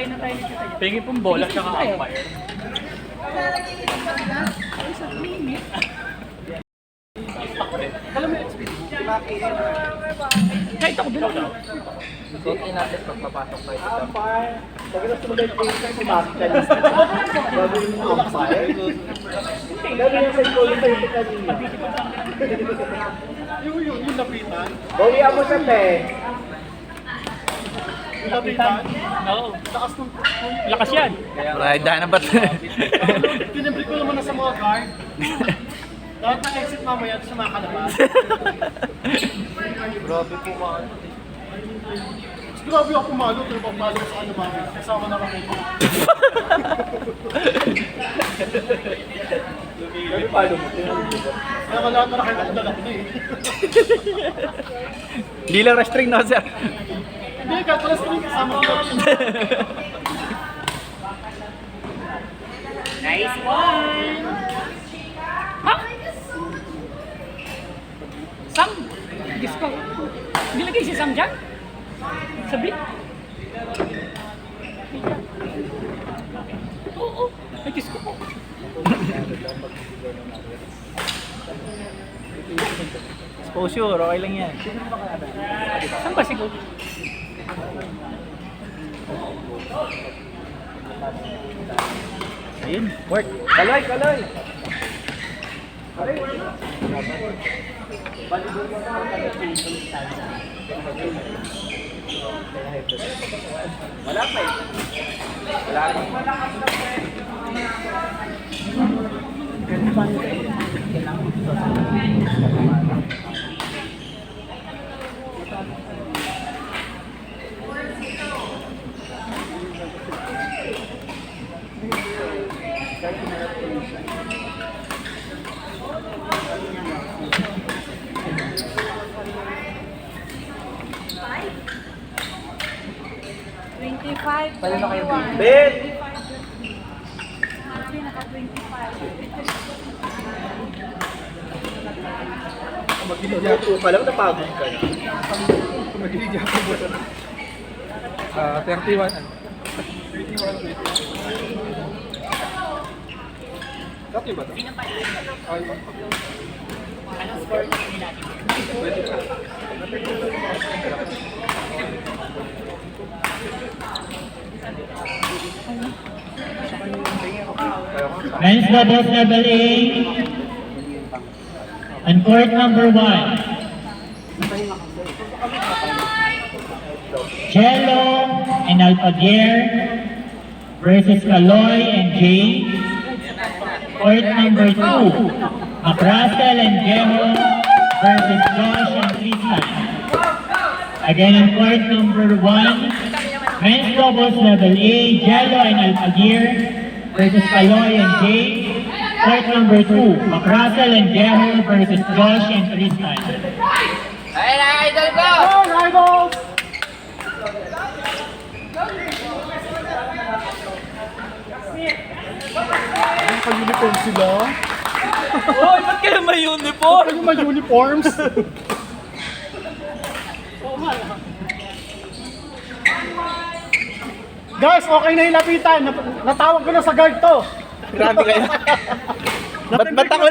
Kain na tayo nito. Pingi pong bola at saka umpire. Alam mo, kahit ako bilang daw. Suotin natin pagpapasok tayo sa Umpire. Pag gusto mo guys, pumasok ka list. Gagawin mo umpire. Gagawin yung psychology tayo ito kanina. Yung lapitan. Bawian mo siya, te. Yung lapitan. Oo. Taas ng... Lakas yan. Right, dahil na ba't? Tinimbre ko naman na sa mga guard. Lahat ng exit mamaya sa mga kalabas. Grabe po mga. Grabe ako pumalo, pero pagpalo sa ano mamaya. Kasama na kami. Gagawin palo mo. Kaya lahat na nakakadala ko na eh. Hindi lang restrain na, sir. Hindi, kahit pala string kasama ko. Nice one! Ha? Sam? Diyos ko. Nilagay si Sam dyan? Sabi? Oo. Ay, Diyos ko po. Exposure, okay lang yan. Saan ba siguro? Ayun, work. Kalay, kalay. Wala pa eh. Wala pa. Pwede na kayo Ben! Mag-video pa lang, napagod ka na. Mag-video ako ba? 31. 31. Copy ba ito? Ay, Anong score na natin? pwede ka. Men's doubles level A and court number 1. Cello and Alpaguer versus Caloy and Jay. Court number 2. Macrasel and Jeho versus Josh and Tristan. Again in court number 1. Men's doubles level A, Cello and Alpaguer versus Caloy and Jay. Court number 2, Macrasel and Jeho versus Josh and Tristan. Ay, idol ko! Oh, rivals! Naka-uniform sila. Hoy, ba't kayo may uniform? Ano may uniforms? Guys, okay na yung lapitan. Natawag ko na sa guard to. Grabe kayo. Ba't ako